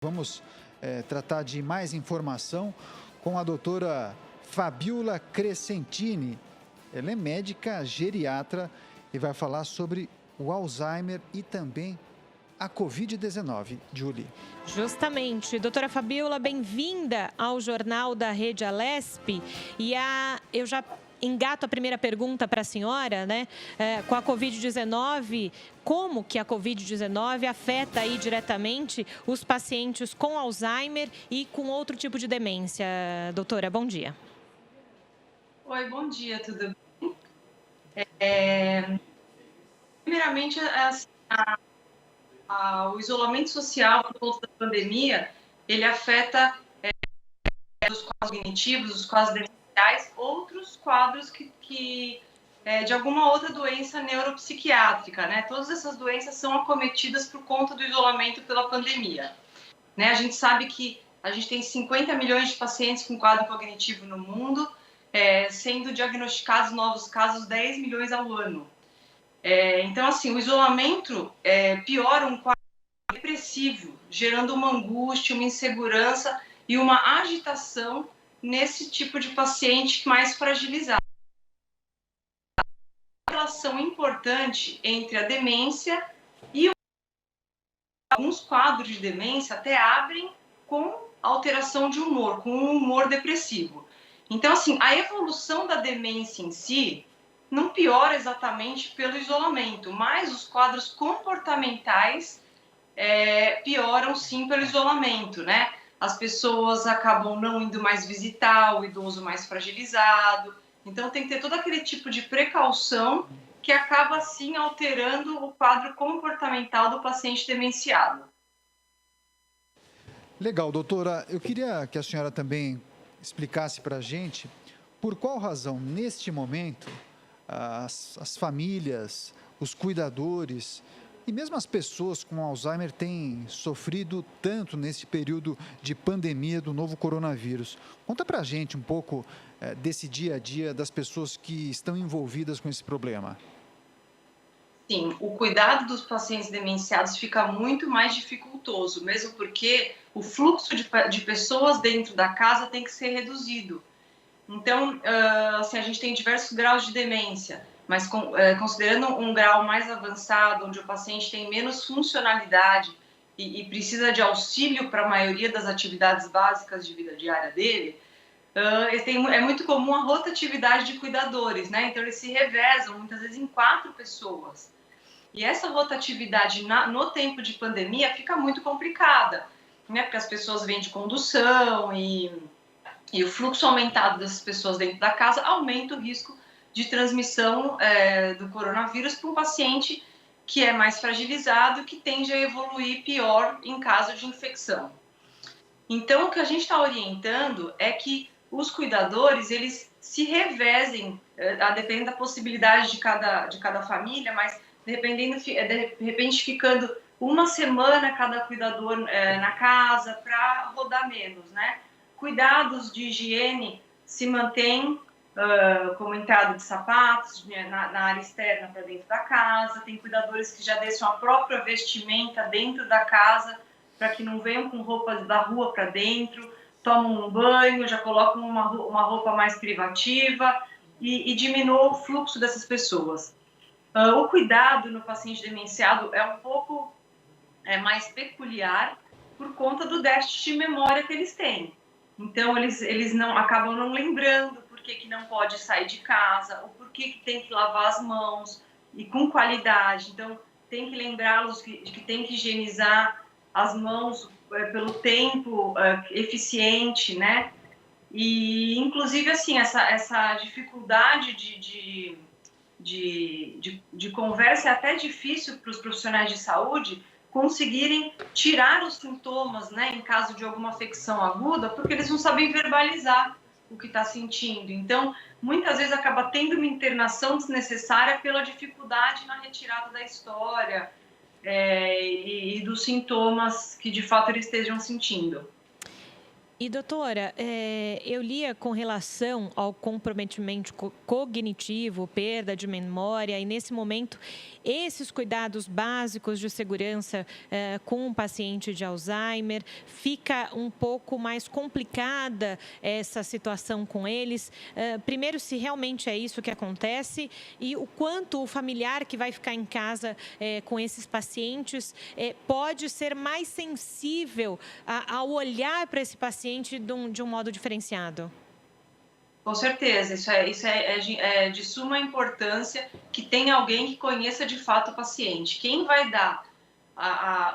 Vamos tratar de mais informação com a doutora Fabiola Crescentini. Ela é médica geriatra e vai falar sobre o Alzheimer e também a Covid-19. Julie. Justamente. Doutora Fabiola, bem-vinda ao Jornal da Rede Alesp. Eu já engato a primeira pergunta para a senhora, né? Com a Covid-19, como que a Covid-19 afeta aí diretamente os pacientes com Alzheimer e com outro tipo de demência? Doutora, bom dia. Oi, bom dia, tudo bem? Primeiramente, o isolamento social por conta da pandemia, ele afeta os quadros cognitivos, os quadros demenciais, outros quadros que de alguma outra doença neuropsiquiátrica, né? Todas essas doenças são acometidas por conta do isolamento pela pandemia, né? A gente sabe que a gente tem 50 milhões de pacientes com quadro cognitivo no mundo, sendo diagnosticados novos casos 10 milhões ao ano. Então, assim, o isolamento piora um quadro depressivo, gerando uma angústia, uma insegurança e uma agitação nesse tipo de paciente mais fragilizado. Uma relação importante entre a demência e alguns quadros de demência até abrem com alteração de humor, com um humor depressivo. Então, assim, a evolução da demência em si não piora exatamente pelo isolamento, mas os quadros comportamentais pioram sim pelo isolamento, né? As pessoas acabam não indo mais visitar o idoso mais fragilizado, então tem que ter todo aquele tipo de precaução que acaba assim alterando o quadro comportamental do paciente demenciado. Legal, doutora. Eu queria que a senhora também explicasse para a gente por qual razão, neste momento, as famílias, os cuidadores e mesmo as pessoas com Alzheimer têm sofrido tanto nesse período de pandemia do novo coronavírus. Conta para a gente um pouco desse dia a dia das pessoas que estão envolvidas com esse problema. Sim, o cuidado dos pacientes demenciados fica muito mais dificultoso, mesmo porque o fluxo de pessoas dentro da casa tem que ser reduzido. Então, assim, a gente tem diversos graus de demência, mas considerando um grau mais avançado, onde o paciente tem menos funcionalidade e precisa de auxílio para a maioria das atividades básicas de vida diária dele, é muito comum a rotatividade de cuidadores, né? Então, eles se revezam muitas vezes em 4 pessoas. E essa rotatividade no tempo de pandemia fica muito complicada, né? Porque as pessoas vêm de condução e o fluxo aumentado dessas pessoas dentro da casa aumenta o risco de transmissão do coronavírus para um paciente que é mais fragilizado, que tende a evoluir pior em caso de infecção. Então, o que a gente está orientando é que os cuidadores, eles se revezem, a depender da possibilidade de cada família, mas de repente ficando uma semana cada cuidador na casa para rodar menos, né? Cuidados de higiene se mantêm, como entrada de sapatos na área externa para dentro da casa. Tem cuidadores que já deixam a própria vestimenta dentro da casa para que não venham com roupas da rua para dentro, tomam um banho, já colocam uma roupa mais privativa e diminua o fluxo dessas pessoas. O cuidado no paciente demenciado é um pouco mais peculiar por conta do déficit de memória que eles têm. Então, eles acabam não lembrando por que não pode sair de casa, ou por que tem que lavar as mãos, e com qualidade. Então, tem que lembrá-los de que tem que higienizar as mãos pelo tempo eficiente, né? E, inclusive, assim, essa dificuldade de conversa é até difícil para os profissionais de saúde conseguirem tirar os sintomas, né, em caso de alguma afecção aguda, porque eles não sabem verbalizar o que está sentindo. Então, muitas vezes acaba tendo uma internação desnecessária pela dificuldade na retirada da história e dos sintomas que de fato eles estejam sentindo. E, doutora, eu lia com relação ao comprometimento cognitivo, perda de memória, e nesse momento, esses cuidados básicos de segurança com um paciente de Alzheimer, fica um pouco mais complicada essa situação com eles. Primeiro, se realmente é isso que acontece e o quanto o familiar que vai ficar em casa com esses pacientes pode ser mais sensível ao olhar para esse paciente de um modo diferenciado. Com certeza, isso é de suma importância que tenha alguém que conheça de fato o paciente. Quem vai dar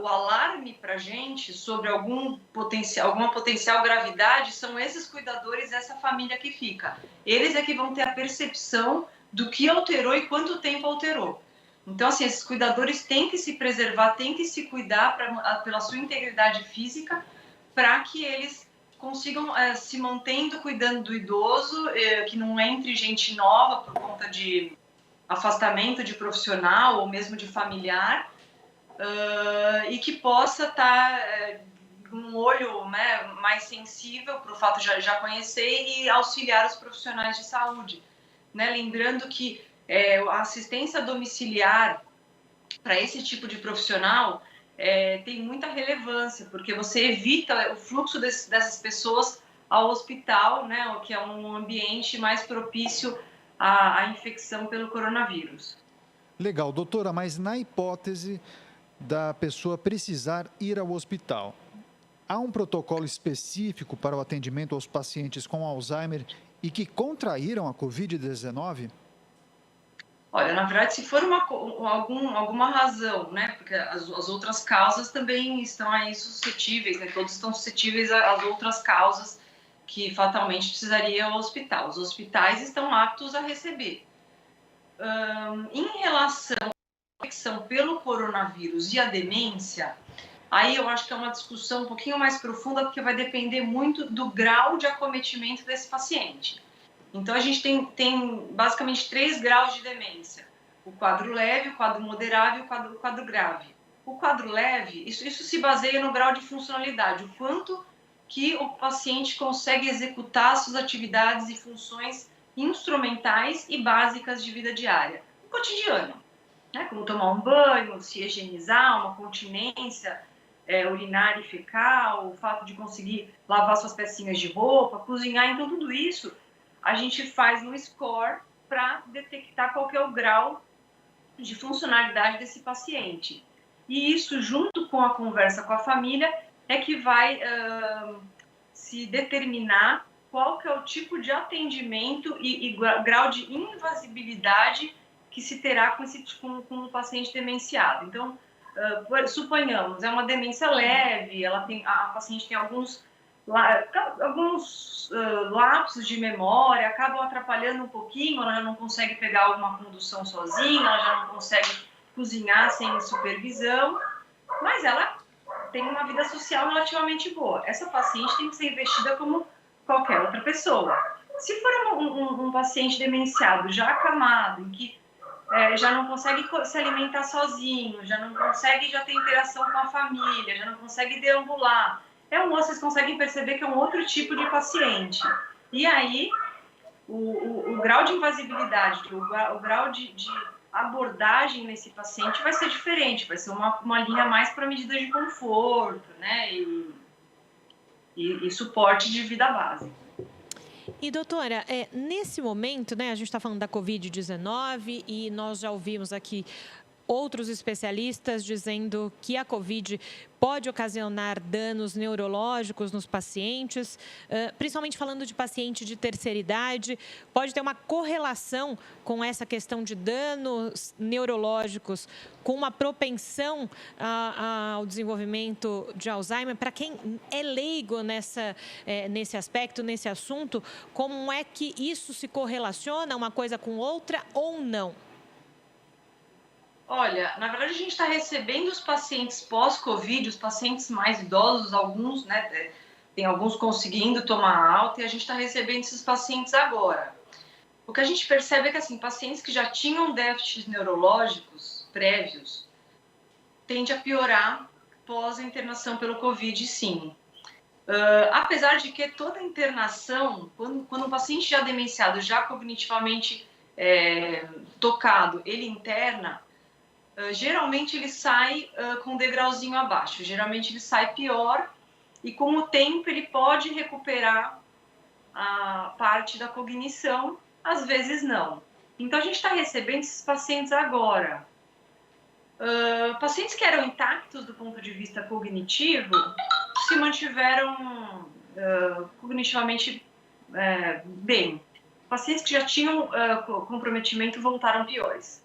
o alarme para a gente sobre alguma potencial gravidade são esses cuidadores, essa família que fica. Eles é que vão ter a percepção do que alterou e quanto tempo alterou. Então, assim, esses cuidadores têm que se preservar, têm que se cuidar pela sua integridade física, para que eles consigam se mantendo cuidando do idoso, que não entre gente nova por conta de afastamento de profissional ou mesmo de familiar, e que possa estar com um olho, né, mais sensível para o fato de já conhecer e auxiliar os profissionais de saúde. Né? Lembrando que a assistência domiciliar para esse tipo de profissional tem muita relevância, porque você evita o fluxo dessas pessoas ao hospital, né, que é um ambiente mais propício à infecção pelo coronavírus. Legal, doutora, mas na hipótese da pessoa precisar ir ao hospital, há um protocolo específico para o atendimento aos pacientes com Alzheimer e que contraíram a Covid-19? Olha, na verdade, se for alguma razão, né, porque as outras causas também estão aí suscetíveis, né, todos estão suscetíveis às outras causas que fatalmente precisariam ao hospital. Os hospitais estão aptos a receber. Em relação à infecção pelo coronavírus e a demência, aí eu acho que é uma discussão um pouquinho mais profunda, porque vai depender muito do grau de acometimento desse paciente. Então, a gente tem basicamente 3 graus de demência. O quadro leve, o quadro moderado e o quadro grave. O quadro leve, isso se baseia no grau de funcionalidade, o quanto que o paciente consegue executar suas atividades e funções instrumentais e básicas de vida diária, no cotidiano, né? Como tomar um banho, se higienizar, uma continência urinária e fecal, o fato de conseguir lavar suas pecinhas de roupa, cozinhar, então tudo isso a gente faz um score para detectar qual que é o grau de funcionalidade desse paciente. E isso, junto com a conversa com a família, é que vai se determinar qual que é o tipo de atendimento e grau de invasibilidade que se terá com o paciente demenciado. Então, suponhamos, é uma demência leve, a paciente tem alguns lapsos de memória, acabam atrapalhando um pouquinho, ela já não consegue pegar uma condução sozinha, ela já não consegue cozinhar sem supervisão, mas ela tem uma vida social relativamente boa. Essa paciente tem que ser investida como qualquer outra pessoa. Se for um paciente demenciado, já acamado, em que já não consegue se alimentar sozinho, já não consegue ter interação com a família, já não consegue deambular, vocês conseguem perceber que é um outro tipo de paciente. E aí, o grau de invasibilidade, o grau de abordagem nesse paciente vai ser diferente, vai ser uma linha mais para medidas de conforto, né, e suporte de vida básica. E, doutora, nesse momento, né, a gente está falando da Covid-19 e nós já ouvimos aqui outros especialistas dizendo que a Covid pode ocasionar danos neurológicos nos pacientes, principalmente falando de paciente de terceira idade, pode ter uma correlação com essa questão de danos neurológicos com uma propensão ao desenvolvimento de Alzheimer. Para quem é leigo nesse aspecto, nesse assunto, como é que isso se correlaciona uma coisa com outra ou não? Olha, na verdade a gente está recebendo os pacientes pós-Covid, os pacientes mais idosos, alguns, né, tem alguns conseguindo tomar alta e a gente está recebendo esses pacientes agora. O que a gente percebe é que, assim, pacientes que já tinham déficits neurológicos prévios tende a piorar pós a internação pelo Covid, sim. Apesar de que toda internação, quando o paciente já demenciado, já cognitivamente tocado, ele interna, geralmente ele sai com um degrauzinho abaixo, geralmente ele sai pior e com o tempo ele pode recuperar a parte da cognição, às vezes não. Então a gente está recebendo esses pacientes agora. Pacientes que eram intactos do ponto de vista cognitivo se mantiveram cognitivamente bem. Pacientes que já tinham comprometimento voltaram piores.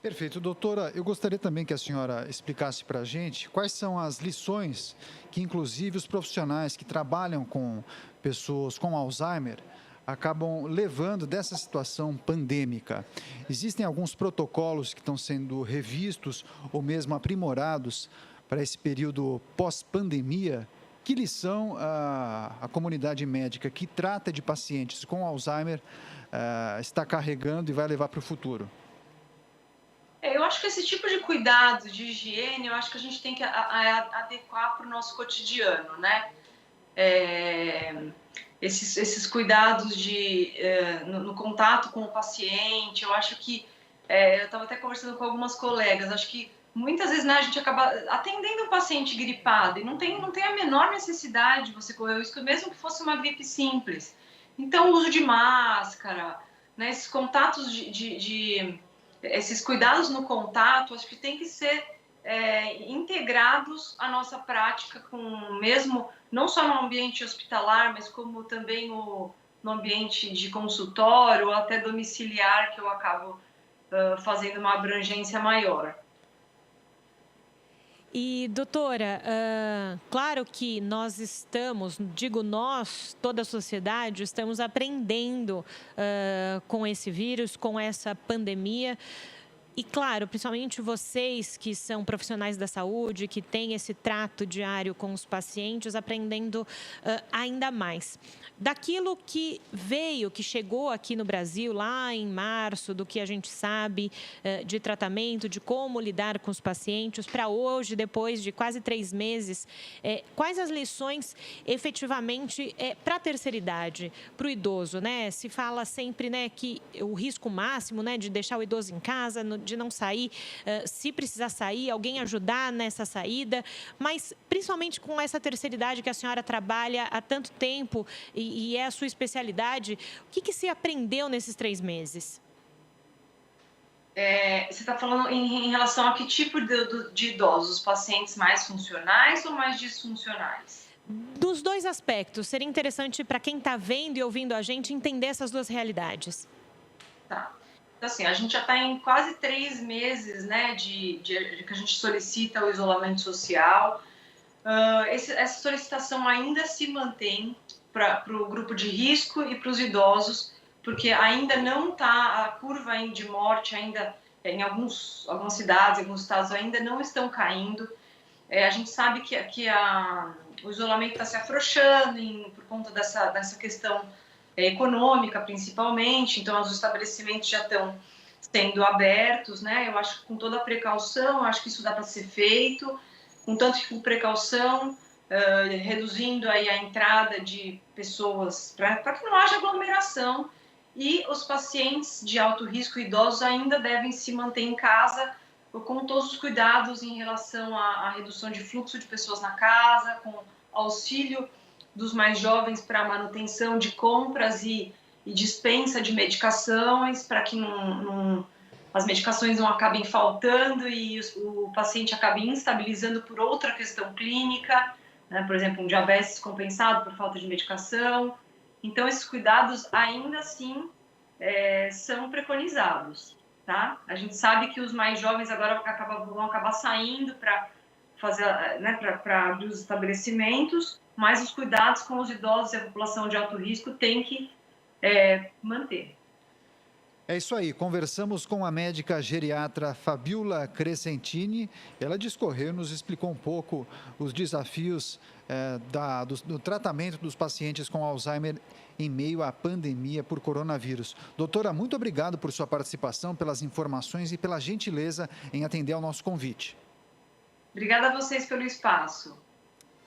Perfeito. Doutora, eu gostaria também que a senhora explicasse para a gente quais são as lições que, inclusive, os profissionais que trabalham com pessoas com Alzheimer acabam levando dessa situação pandêmica. Existem alguns protocolos que estão sendo revistos ou mesmo aprimorados para esse período pós-pandemia. Que lição a comunidade médica que trata de pacientes com Alzheimer está carregando e vai levar para o futuro? Eu acho que esse tipo de cuidado, de higiene, eu acho que a gente tem que adequar para o nosso cotidiano, né? Esses cuidados no contato com o paciente, eu acho que, eu estava até conversando com algumas colegas, acho que muitas vezes, né, a gente acaba atendendo um paciente gripado e não tem a menor necessidade de você correr o risco, mesmo que fosse uma gripe simples. Então, o uso de máscara, né, esses contatos esses cuidados no contato, acho que tem que ser integrados à nossa prática, mesmo não só no ambiente hospitalar, mas como também no ambiente de consultório ou até domiciliar, que eu acabo fazendo uma abrangência maior. E, doutora, claro que nós estamos, digo nós, toda a sociedade, estamos aprendendo com esse vírus, com essa pandemia. E, claro, principalmente vocês que são profissionais da saúde, que têm esse trato diário com os pacientes, aprendendo ainda mais. Daquilo que veio, que chegou aqui no Brasil lá em março, do que a gente sabe de tratamento, de como lidar com os pacientes, para hoje, depois de quase 3 meses, quais as lições efetivamente para a terceira idade, para o idoso, né? Se fala sempre, né, que o risco máximo, né, de deixar o idoso em casa, de não sair, se precisar sair, alguém ajudar nessa saída, mas principalmente com essa terceira idade que a senhora trabalha há tanto tempo e é a sua especialidade, o que se aprendeu nesses 3 meses? Você está falando em relação a que tipo de idosos? Os pacientes mais funcionais ou mais disfuncionais? Dos dois aspectos. Seria interessante para quem está vendo e ouvindo a gente entender essas duas realidades. Tá. Então, assim, a gente já está em quase 3 meses, né, de que a gente solicita o isolamento social. Essa solicitação ainda se mantém para o grupo de risco e para os idosos, porque ainda não está, a curva de morte ainda, em algumas cidades, em alguns estados, ainda não estão caindo. A gente sabe que o isolamento está se afrouxando por conta dessa questão econômica, principalmente, então os estabelecimentos já estão sendo abertos, né? Eu acho que com toda a precaução, acho que isso dá para ser feito, com precaução, reduzindo aí a entrada de pessoas para que não haja aglomeração, e os pacientes de alto risco idosos ainda devem se manter em casa com todos os cuidados em relação à redução de fluxo de pessoas na casa, com auxílio dos mais jovens para manutenção de compras e dispensa de medicações, para que as medicações não acabem faltando e o paciente acabe instabilizando por outra questão clínica, né? Por exemplo, um diabetes compensado por falta de medicação. Então, esses cuidados ainda assim são preconizados, tá? A gente sabe que os mais jovens agora vão acabar saindo para fazer, né, para abrir os estabelecimentos, mas os cuidados com os idosos e a população de alto risco tem que manter. É isso aí, conversamos com a médica geriatra Fabiola Crescentini. Ela discorreu, nos explicou um pouco os desafios do tratamento dos pacientes com Alzheimer em meio à pandemia por coronavírus. Doutora, muito obrigado por sua participação, pelas informações e pela gentileza em atender ao nosso convite. Obrigada a vocês pelo espaço.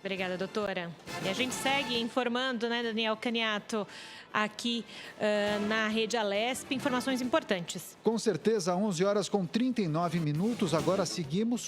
Obrigada, doutora. E a gente segue informando, né, Daniel Caniato, aqui na Rede Alesp, informações importantes. Com certeza, 11 horas com 39 minutos. Agora seguimos